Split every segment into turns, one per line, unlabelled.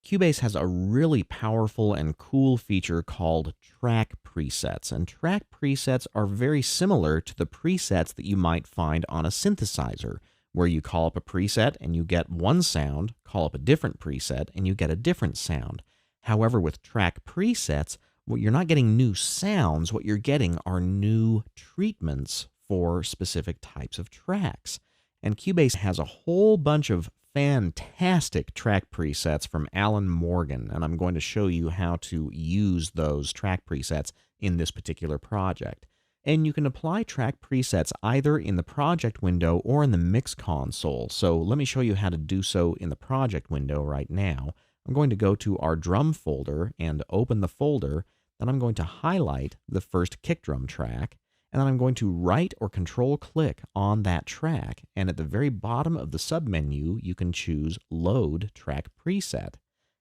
Cubase has a really powerful and cool feature called track presets, and track presets are very similar to the presets that you might find on a synthesizer, where you call up a preset and you get one sound, call up a different preset and you get a different sound. However, with track presets, you're not getting new sounds, what you're getting are new treatments for specific types of tracks. And Cubase has a whole bunch of fantastic track presets from Alan Morgan, and I'm going to show you how to use those track presets in this particular project. And you can apply track presets either in the project window or in the mix console. So let me show you how to do so in the project window right now. I'm going to go to our drum folder and open the folder. Then I'm going to highlight the first kick drum track. And then I'm going to right or control click on that track. And at the very bottom of the submenu, you can choose Load Track Preset.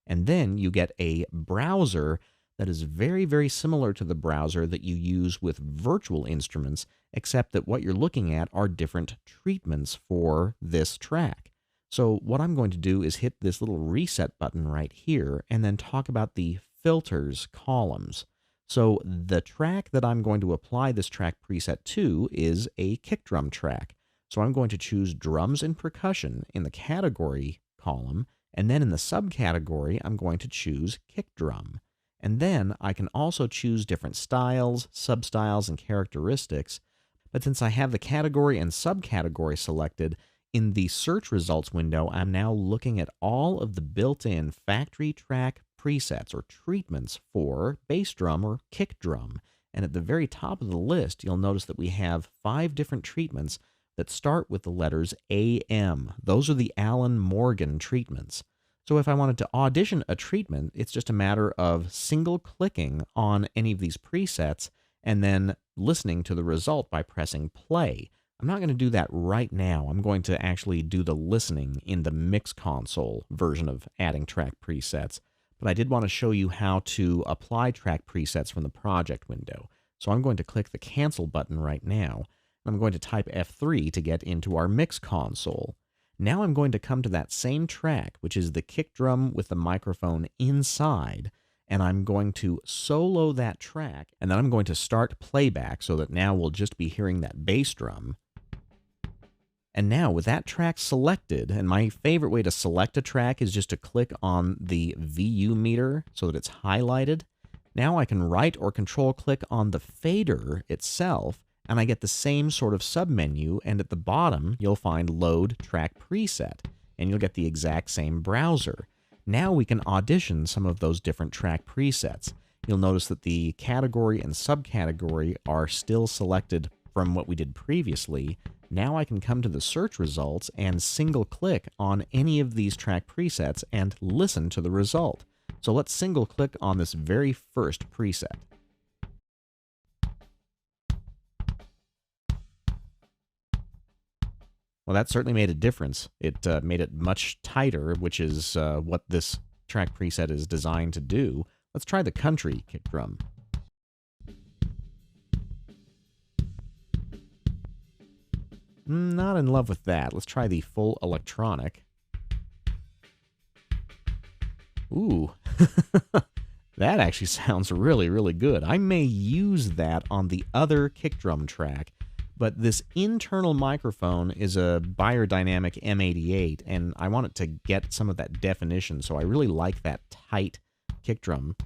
And then you get a browser that is very, very similar to the browser that you use with virtual instruments, except that what you're looking at are different treatments for this track. So what I'm going to do is hit this little reset button right here and then talk about the filters columns. So the track that I'm going to apply this track preset to is a kick drum track. So I'm going to choose drums and percussion in the category column, and then in the subcategory, I'm going to choose kick drum. And then I can also choose different styles, substyles, and characteristics. But since I have the category and subcategory selected, in the search results window, I'm now looking at all of the built-in factory track presets or treatments for bass drum or kick drum. And at the very top of the list, you'll notice that we have 5 different treatments that start with the letters AM. Those are the Alan Morgan treatments. So if I wanted to audition a treatment, it's just a matter of single clicking on any of these presets and then listening to the result by pressing play. I'm not going to do that right now. I'm going to actually do the listening in the mix console version of adding track presets. But I did want to show you how to apply track presets from the project window. So I'm going to click the cancel button right now. I'm going to type F3 to get into our mix console. Now I'm going to come to that same track, which is the kick drum with the microphone inside, and I'm going to solo that track, and then I'm going to start playback so that now we'll just be hearing that bass drum. And now with that track selected, and my favorite way to select a track is just to click on the VU meter so that it's highlighted. Now I can right or control click on the fader itself, and I get the same sort of submenu, and at the bottom you'll find Load Track Preset, and you'll get the exact same browser. Now we can audition some of those different track presets. You'll notice that the category and subcategory are still selected from what we did previously. Now I can come to the search results and single click on any of these track presets and listen to the result. So let's single click on this very first preset. Well, that certainly made a difference. It made it much tighter, which is what this track preset is designed to do. Let's try the country kick drum. Not in love with that. Let's try the full electronic. Ooh, that actually sounds really, really good. I may use that on the other kick drum track. But this internal microphone is a Beyerdynamic M88, and I want it to get some of that definition, so I really like that tight kick drum.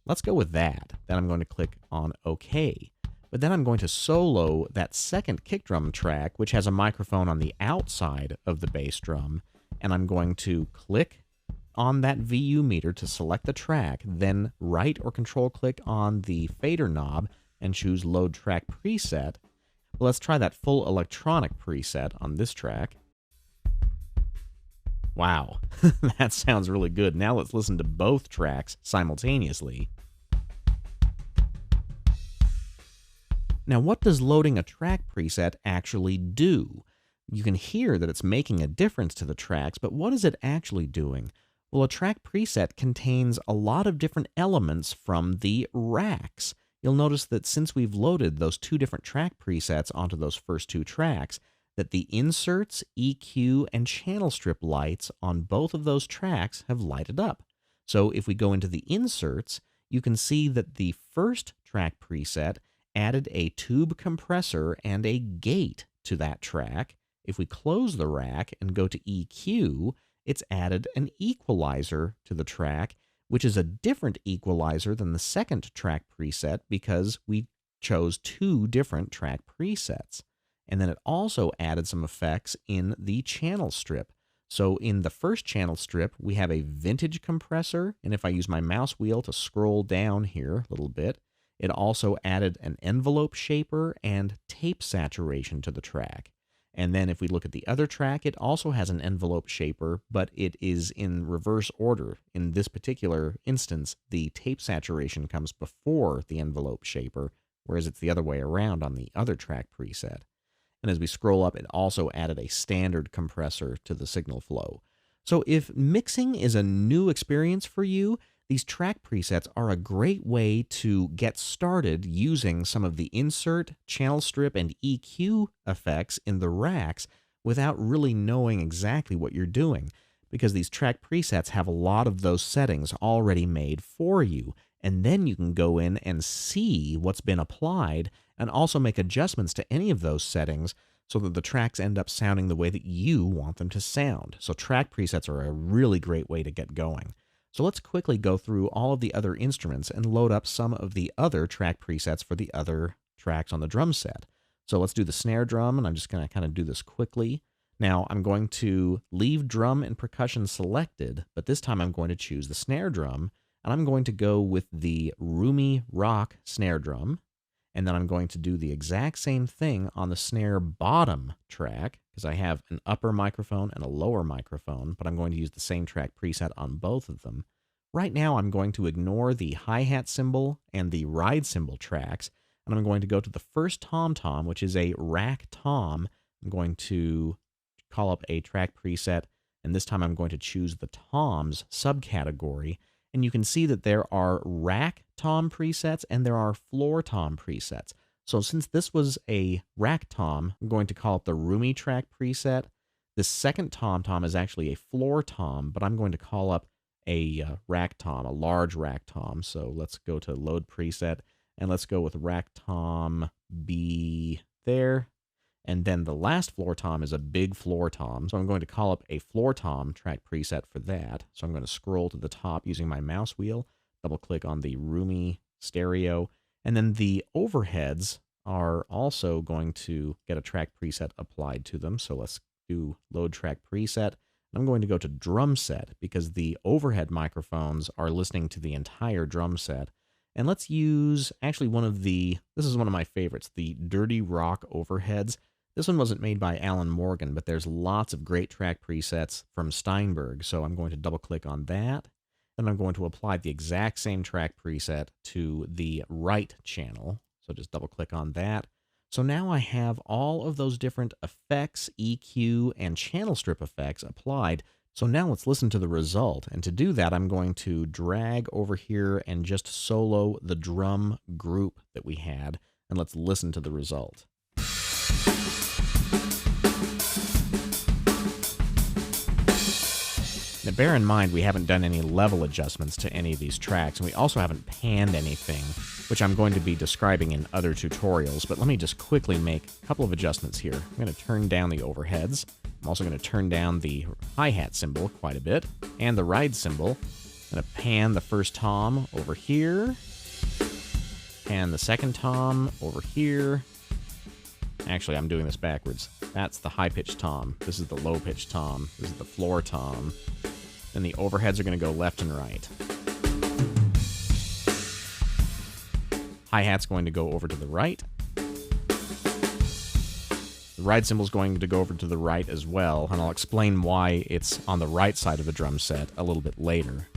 Let's go with that. Then I'm going to click on OK. But then I'm going to solo that second kick drum track, which has a microphone on the outside of the bass drum, and I'm going to click on that VU meter to select the track, then right or control click on the fader knob and choose Load Track Preset. Well, let's try that full electronic preset on this track. Wow, that sounds really good. Now let's listen to both tracks simultaneously. Now, what does loading a track preset actually do? You can hear that it's making a difference to the tracks, but what is it actually doing? Well, a track preset contains a lot of different elements from the racks. You'll notice that since we've loaded those 2 different track presets onto those first 2 tracks, that the inserts, EQ, and channel strip lights on both of those tracks have lighted up. So if we go into the inserts, you can see that the first track preset added a tube compressor and a gate to that track. If we close the rack and go to EQ, it's added an equalizer to the track, which is a different equalizer than the second track preset because we chose two different track presets. And then it also added some effects in the channel strip. So in the first channel strip, we have a vintage compressor, and if I use my mouse wheel to scroll down here a little bit, it also added an envelope shaper and tape saturation to the track. And then if we look at the other track, it also has an envelope shaper, but it is in reverse order. In this particular instance, the tape saturation comes before the envelope shaper, whereas it's the other way around on the other track preset. And as we scroll up, it also added a standard compressor to the signal flow. So if mixing is a new experience for you, these track presets are a great way to get started using some of the insert, channel strip, and EQ effects in the racks without really knowing exactly what you're doing, because these track presets have a lot of those settings already made for you, and then you can go in and see what's been applied and also make adjustments to any of those settings so that the tracks end up sounding the way that you want them to sound. So track presets are a really great way to get going. So let's quickly go through all of the other instruments and load up some of the other track presets for the other tracks on the drum set. So let's do the snare drum, and I'm just going to kind of do this quickly. Now I'm going to leave drum and percussion selected, but this time I'm going to choose the snare drum, and I'm going to go with the roomy rock snare drum. And then I'm going to do the exact same thing on the snare bottom track, because I have an upper microphone and a lower microphone, but I'm going to use the same track preset on both of them. Right now, I'm going to ignore the hi-hat cymbal and the ride cymbal tracks, and I'm going to go to the first tom-tom, which is a rack tom. I'm going to call up a track preset, and this time I'm going to choose the toms subcategory. And you can see that there are rack tom presets and there are floor tom presets. So since this was a rack tom, I'm going to call it the roomy track preset. The second tom-tom is actually a floor tom, but I'm going to call up a rack tom, a large rack tom. So let's go to load preset, and let's go with rack tom B there. And then the last floor tom is a big floor tom. So I'm going to call up a floor tom track preset for that. So I'm going to scroll to the top using my mouse wheel, double click on the roomy stereo, and then the overheads are also going to get a track preset applied to them. So let's do load track preset. I'm going to go to drum set because the overhead microphones are listening to the entire drum set. And let's use actually this is one of my favorites, the Dirty Rock overheads. This one wasn't made by Alan Morgan, but there's lots of great track presets from Steinberg. So I'm going to double click on that. And I'm going to apply the exact same track preset to the right channel. So just double click on that. So now I have all of those different effects, EQ, and channel strip effects applied. So now let's listen to the result. And to do that, I'm going to drag over here and just solo the drum group that we had. And let's listen to the result. Now bear in mind we haven't done any level adjustments to any of these tracks, and we also haven't panned anything, which I'm going to be describing in other tutorials, but let me just quickly make a couple of adjustments here. I'm going to turn down the overheads. I'm also going to turn down the hi-hat cymbal quite a bit, and the ride cymbal. I'm going to pan the first tom over here, pan the second tom over here. Actually, I'm doing this backwards. That's the high-pitched tom. This is the low-pitched tom. This is the floor tom. Then the overheads are going to go left and right. Hi-hat's going to go over to the right. The ride cymbal is going to go over to the right as well, and I'll explain why it's on the right side of the drum set a little bit later.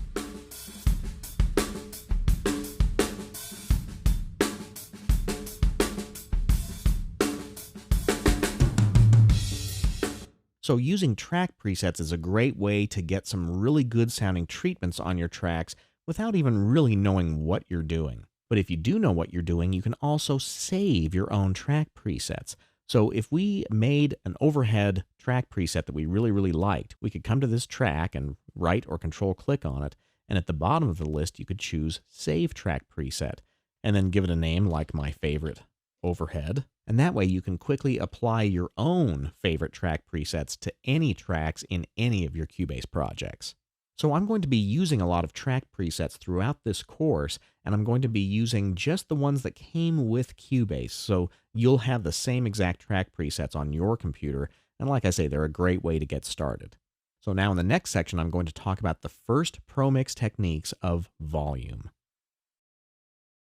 So using track presets is a great way to get some really good sounding treatments on your tracks without even really knowing what you're doing. But if you do know what you're doing, you can also save your own track presets. So if we made an overhead track preset that we really, really liked, we could come to this track and right or control click on it. And at the bottom of the list, you could choose Save Track Preset and then give it a name like my favorite overhead. And that way you can quickly apply your own favorite track presets to any tracks in any of your Cubase projects. So I'm going to be using a lot of track presets throughout this course, and I'm going to be using just the ones that came with Cubase. So you'll have the same exact track presets on your computer, and like I say, they're a great way to get started. So now in the next section, I'm going to talk about the first Pro Mix techniques of volume.